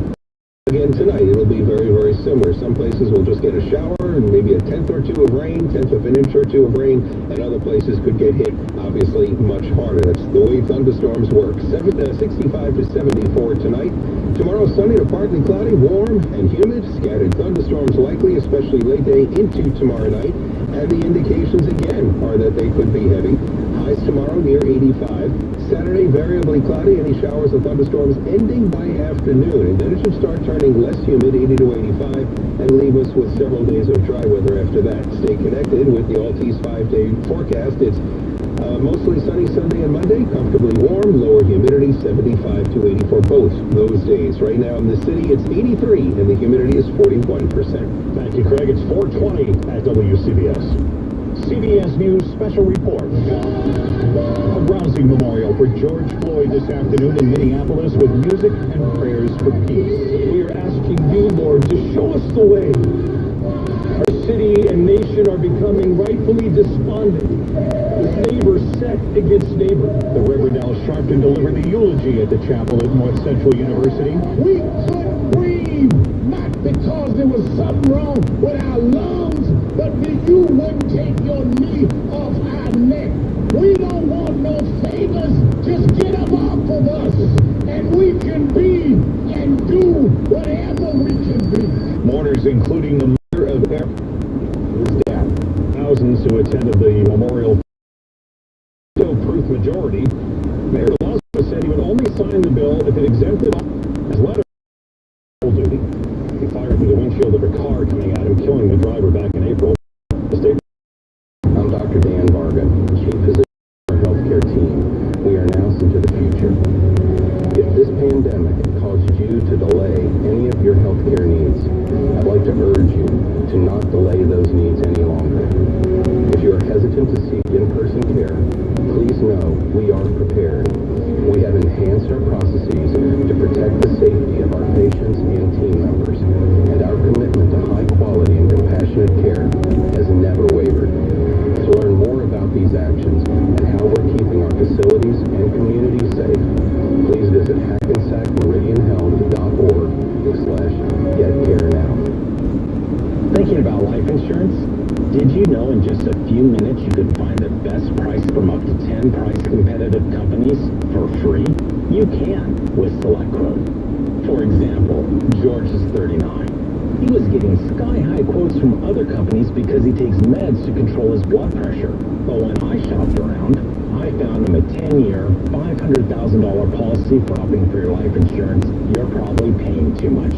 [SPEAKER 16] Again tonight, it'll be very, very similar. Some places will just get a shower and maybe a tenth or two of rain, tenth of an inch or two of rain, and other places could get hit, obviously, much harder. That's the way thunderstorms work. 65 to 74 tonight. Tomorrow, sunny to partly cloudy, warm and humid. Scattered thunderstorms likely, especially late day into tomorrow night. And the indications, again, are that they could be heavy. Highs tomorrow near 85. Saturday, variably cloudy, any showers or thunderstorms ending by afternoon. And then it should start turning less humid, 80 to 85, and leave us with several days of dry weather after that. Stay connected with the Altice 5-day forecast. It's mostly sunny Sunday and Monday, comfortably warm, lower humidity, 75 to 84 both those days. Right now in the city, it's 83, and the humidity is 41%.
[SPEAKER 17] Thank you, Craig. It's 4:20 at WCBS. CBS News Special Report. A rousing memorial for George Floyd this afternoon in Minneapolis with music and prayers for peace. We are asking you, Lord, to show us the way. Our city and nation are becoming rightfully despondent, with neighbor set against neighbor. The Reverend Al Sharpton delivered the eulogy at the chapel at North Central University.
[SPEAKER 23] We couldn't breathe, not because there was something wrong with our lungs, but that you wouldn't take your knee off our neck. We don't want no favors, just get them off of us, and we can be and do whatever we can be.
[SPEAKER 17] Mourners, including the mayor of his death. Thousands who attended the memorial proof majority. Mayor Lawson said he would only sign the bill if it exempted his letter duty. He fired through the windshield of a car coming at him, killing the driver back in April.
[SPEAKER 24] I'm Dr. Dan Varga, Chief Physician of our healthcare team. We are now into the future. If this pandemic caused you to delay any of your healthcare needs, I'd like to urge you to not delay those needs any longer. If you are hesitant to seek in-person care, please know we are prepared. We have enhanced our processes to protect the safety of our patients and team members, and our commitment
[SPEAKER 11] Did you know in just a few minutes you could find the best price from up to 10 price competitive companies for free? You can with SelectQuote. For example, George is 39. He was getting sky-high quotes from other companies because he takes meds to control his blood pressure. But when I shopped around, I found him a 10-year, $500,000 policy for opting for your life insurance. You're probably paying too much.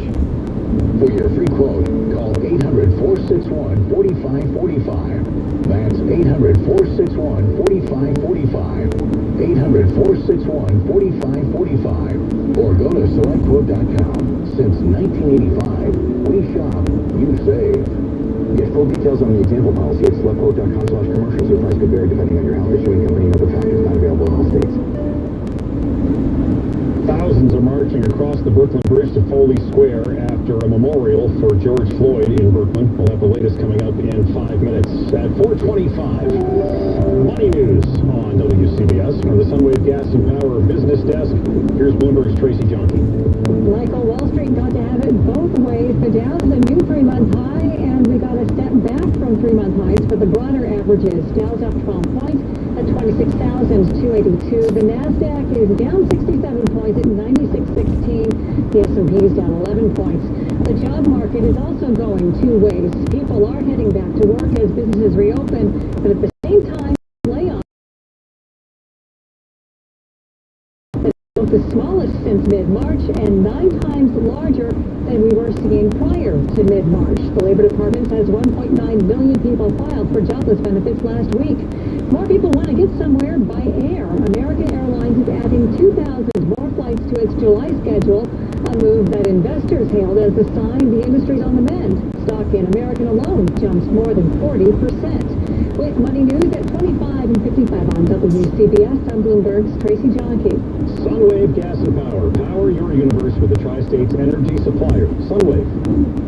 [SPEAKER 5] For your free quote, call 800-461-4545. That's 800-461-4545. 800-461-4545. Or go to selectquote.com. Since 1985, we shop, you save.
[SPEAKER 24] Get full details on the example policy at selectquote.com/commercials. Your price could vary depending on your health, issuing company, and other factors. Not available in all states.
[SPEAKER 14] Thousands are marching across the Brooklyn Bridge to Foley Square after a memorial for George Floyd in Brooklyn. We'll have the latest coming up in 5 minutes. At 4:25, money news on WCBS from the Sunwave Gas and Power Business Desk. Here's Bloomberg's Tracy Jonke.
[SPEAKER 1] Michael, Wall Street got to have it both ways. The Dow's a new 3-month high, and we got a step back from 3-month highs for the broader averages. Dow's up 12 points at 26,282. The NASDAQ is down 67 points at 96.16. The S&P is down 11 points. The job market is also going two ways. People are heading back to work as businesses reopen, but at the same time, layoffs. The smallest since mid-March and 9 times larger than we were seeing prior to mid-March. The Labor Department says 1.9 million people filed for jobless benefits last week. More people want to get somewhere by air. American Airlines is adding 2,000 more flights to its July schedule, a move that investors hailed as a sign the industry's on the mend. Stock in American alone jumps more than 40%. With money news at 25 and 55 on WCBS, I'm Bloomberg's Tracy Jonke.
[SPEAKER 14] Sunwave Gas and Power. Power your universe with the Tri-State's energy supplier, Sunwave.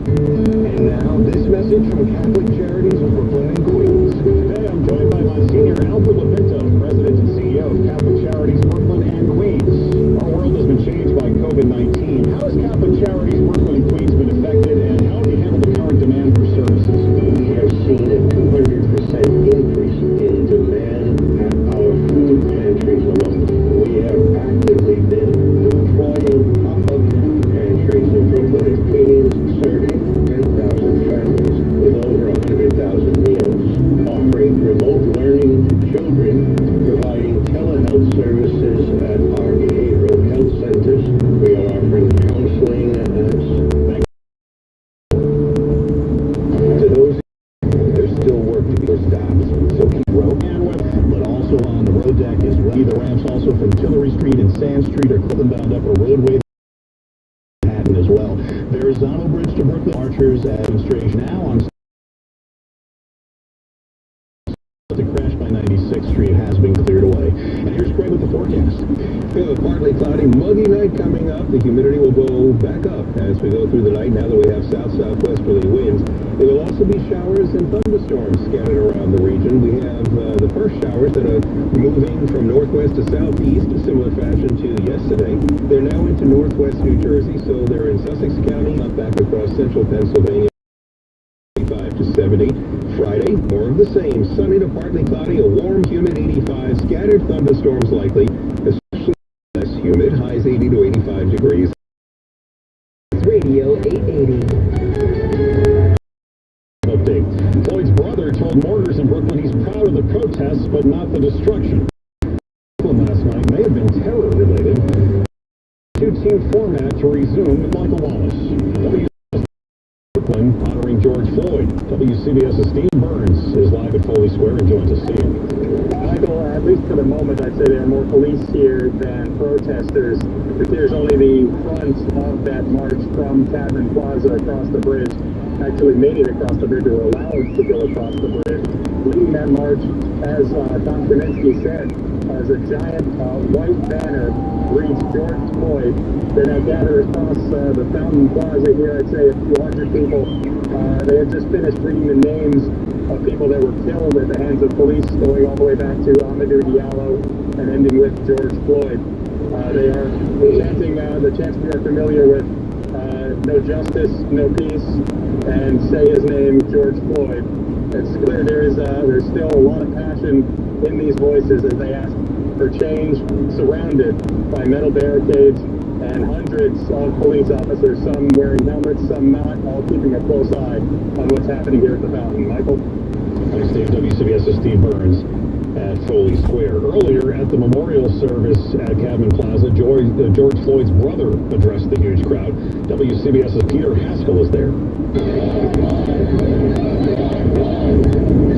[SPEAKER 5] And now, this message from Catholic Charities of Brooklyn and Queens.
[SPEAKER 14] Today, I'm joined by Monsignor Alfred Lapinto, President and CEO of Catholic Charities Brooklyn and Queens. Our world has been changed by COVID-19. How has Catholic Charities Brooklyn and Queens been affected, and how have you handled the current demand for services?
[SPEAKER 8] We have seen a 200% increase in demand at our food pantries alone. We have actively been deploying pop-up pantries in Brooklyn and Queens, serving 10,000 families with over 100,000 meals, offering remote learning to children, providing telehealth services at our behavioral health centers. We are offering counseling to those. There's still work to be stopped, so keep road
[SPEAKER 14] bandwidth, but also on the road deck is the ramps also from Tillery Street and Sand Street are bound up a roadway Manhattan as well. There's Zono Bridge to Brooklyn Archers demonstration now on the crash by 96th Street has been cleared away. And here's Craig with the forecast.
[SPEAKER 16] We have a partly cloudy, muggy night coming up. The humidity will go back up as we go through the night now that we have south-southwesterly winds. There will also be showers and thunderstorms scattered around the region. We have the first showers that are moving from northwest to southeast, a similar fashion to yesterday. They're now into northwest New Jersey, so they're in Sussex County, up back across central Pennsylvania. 85 to 70. Friday, more of the same. Sunny to partly cloudy, a warm, humid 85. Scattered thunderstorms likely, especially less humid. Highs 80 to 85 degrees.
[SPEAKER 21] Radio 880.
[SPEAKER 14] Update. Floyd's brother told mourners in Brooklyn he's proud of the protests, but not the destruction. Brooklyn last night may have been terror-related. Two-team format to resume with Michael Wallace. Brooklyn honoring George Floyd. WCBS's Steve Burns is live at Foley Square and joins us. Steve.
[SPEAKER 9] Michael, at least for the moment, I'd say there are more police here than protesters. It appears only the front of that march from Tavern Plaza across the bridge actually made it across the bridge or were allowed to go across the bridge. Leading that march, as Tom Kaminsky said, as a giant white banner reads George Floyd. They're now gathered across the Fountain Plaza here. I'd say a few hundred people. They had just finished reading the names of people that were killed at the hands of police, going all the way back to Amadou Diallo and ending with George Floyd. They are chanting the chants we are familiar with, no justice, no peace, and say his name, George Floyd. It's clear there's still a lot of passion in these voices as they ask for change, surrounded by metal barricades and hundreds of police officers, some wearing helmets, some not, all keeping a close eye on what's happening here at the fountain. Michael?
[SPEAKER 14] Thanks, Dave. WCBS's Steve Burns at Foley Square. Earlier at the memorial service at Cadman Plaza, George Floyd's brother addressed the huge crowd. WCBS's Peter Haskell is there.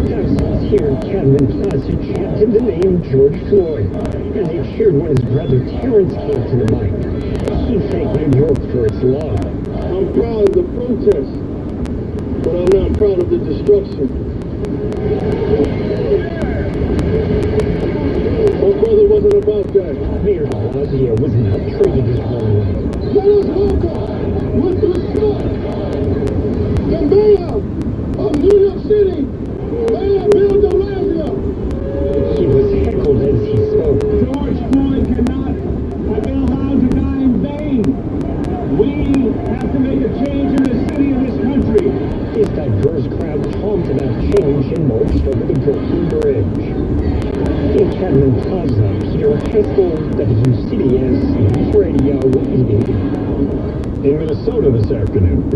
[SPEAKER 2] Thousands here in Cadman Plaza chanted the name George Floyd, and they cheered when his brother Terrence came to the mic. He thanked New York for its law.
[SPEAKER 23] I'm proud of the protest, but I'm not proud of the destruction. My brother wasn't about that.
[SPEAKER 2] Mayor de Blasio was not treated this wrong way.
[SPEAKER 23] Let us welcome with respect the mayor of New York City, Mayor Bill de Blasio.
[SPEAKER 2] He was heckled as he spoke.
[SPEAKER 23] George Floyd cannot have been allowed to die in vain. We have to make a change in this city and this country.
[SPEAKER 2] His diverse crowd talked about change and marched over the Brooklyn Bridge. In Cadman Plaza, Peter Haskell, WCBS News Radio 80.
[SPEAKER 14] In Minnesota this afternoon,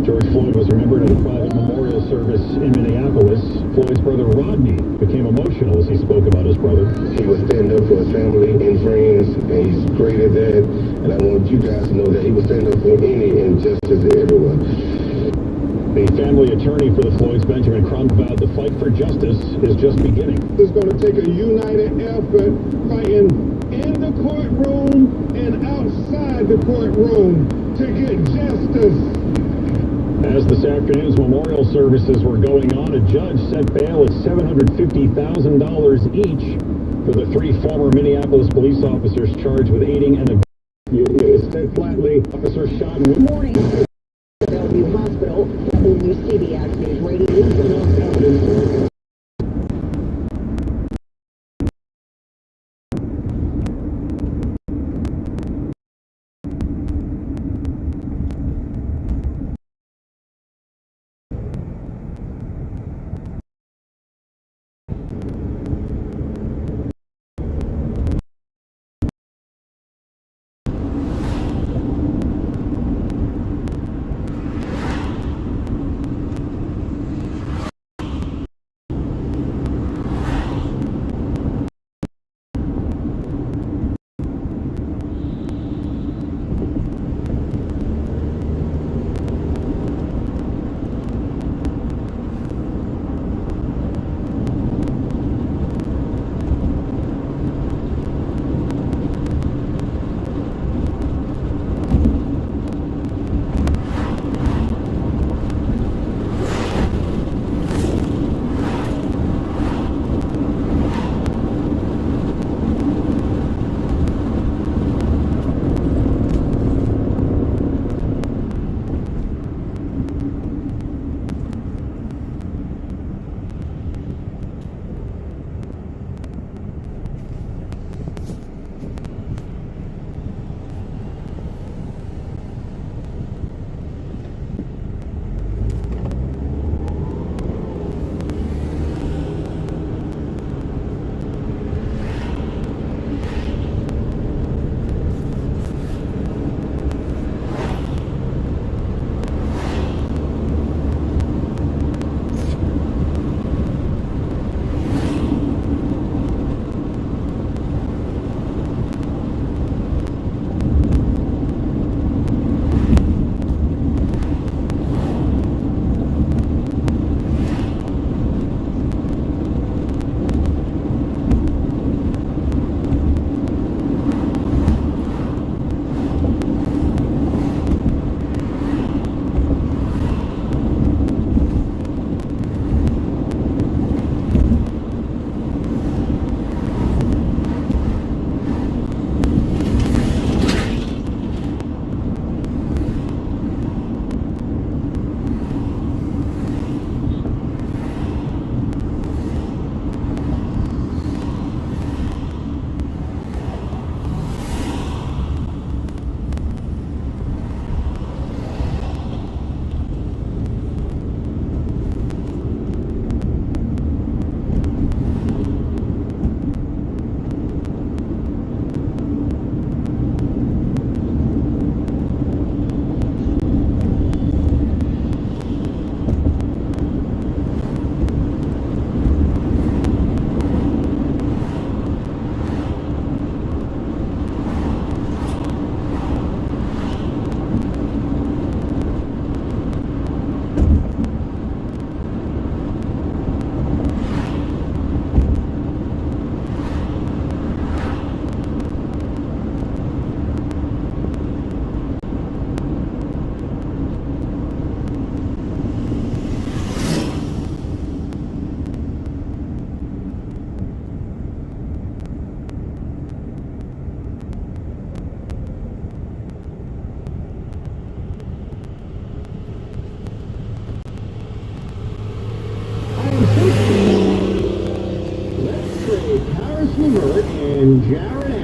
[SPEAKER 14] George Floyd was remembered at a private memorial service in Minneapolis. Floyd's brother Rodney became emotional as he spoke about his brother.
[SPEAKER 8] He would stand up for his family and friends, and he's great at that. And I want you guys to know that he would stand up for any injustice everywhere.
[SPEAKER 14] The family attorney for the Floyds, Benjamin Crump, vowed the fight for justice is just beginning.
[SPEAKER 23] It's going to take a united effort fighting in the courtroom and outside the courtroom to get justice.
[SPEAKER 14] As this afternoon's memorial services were going on, a judge set bail at $750,000 each for the three former Minneapolis police officers charged with aiding and abetting.
[SPEAKER 23] It's said flatly, officer shot.
[SPEAKER 1] Good morning. Bellevue Hospital, WCBS News Radio.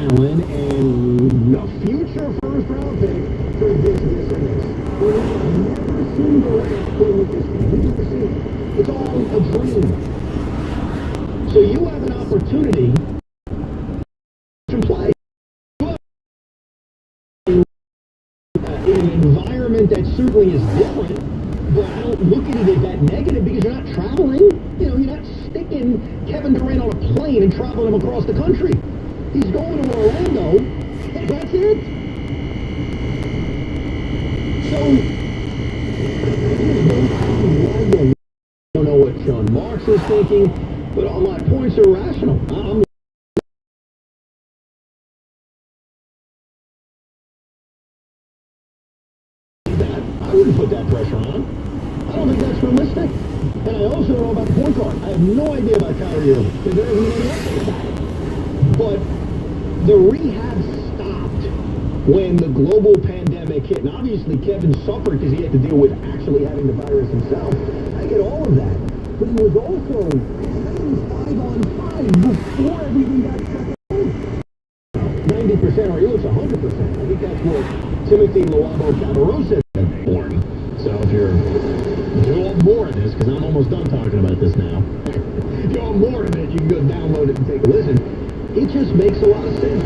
[SPEAKER 16] Allen and a future first-round pick for this and this. We've never seen the last thing with this team. We've never seen it. It's all a dream. So you have an opportunity to play in an environment that certainly is different, but I don't look at it as that negative because you're not traveling. You're not sticking Kevin Durant on a plane and traveling him across the country. He's going to Orlando, and that's it. So, I don't know what Sean Marks is thinking, but all my points are rational. I wouldn't put that pressure on. I don't think that's realistic. And I also don't know about the point guard. I have no idea about Kyrie Irving, because there isn't any update about it. But the rehab stopped when the global pandemic hit. And obviously Kevin suffered because he had to deal with actually having the virus himself. I get all of that. But he was also playing 5-on-5 before everything got shut down. 90%, or he looks 100%. I think that's what Timothy Luwago-Cabarrot said. So if you want more of this, because I'm almost done talking about this now. If you want more of it, you can go download it and take a listen. It just makes a lot of sense.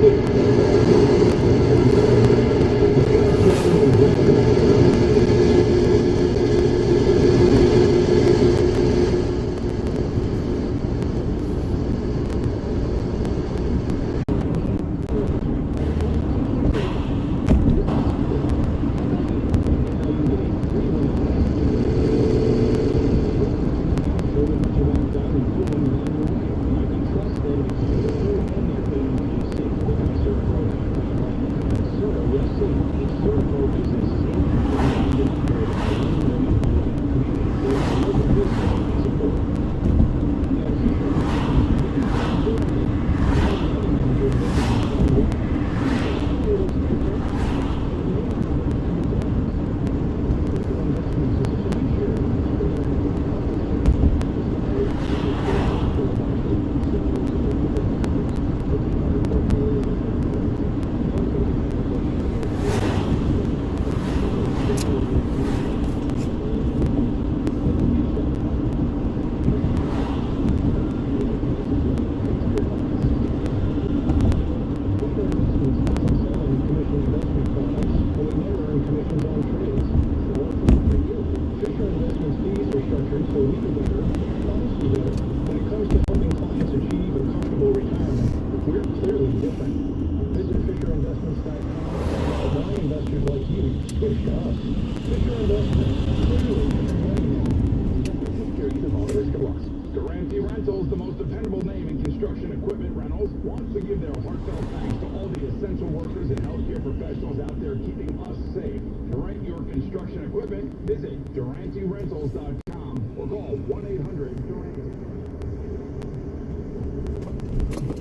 [SPEAKER 3] Durante Rentals, the most dependable name in construction equipment rentals, wants to give their heartfelt thanks to all the essential workers and healthcare professionals out there keeping us safe. To rent your construction equipment, visit DuranteRentals.com or call 1-800-DURANTE.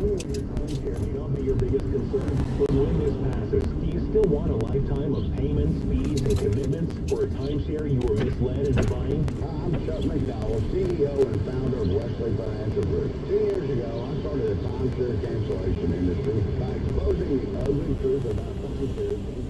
[SPEAKER 16] Home care may not be your biggest concern, but when this passes, do you still want a lifetime of payments, fees, and commitments for a timeshare you were misled into buying?
[SPEAKER 8] I'm Chuck McDowell, CEO and founder of Wesley Financial Group. 2 years ago, I started a timeshare cancellation industry by exposing the ugly truth about timeshares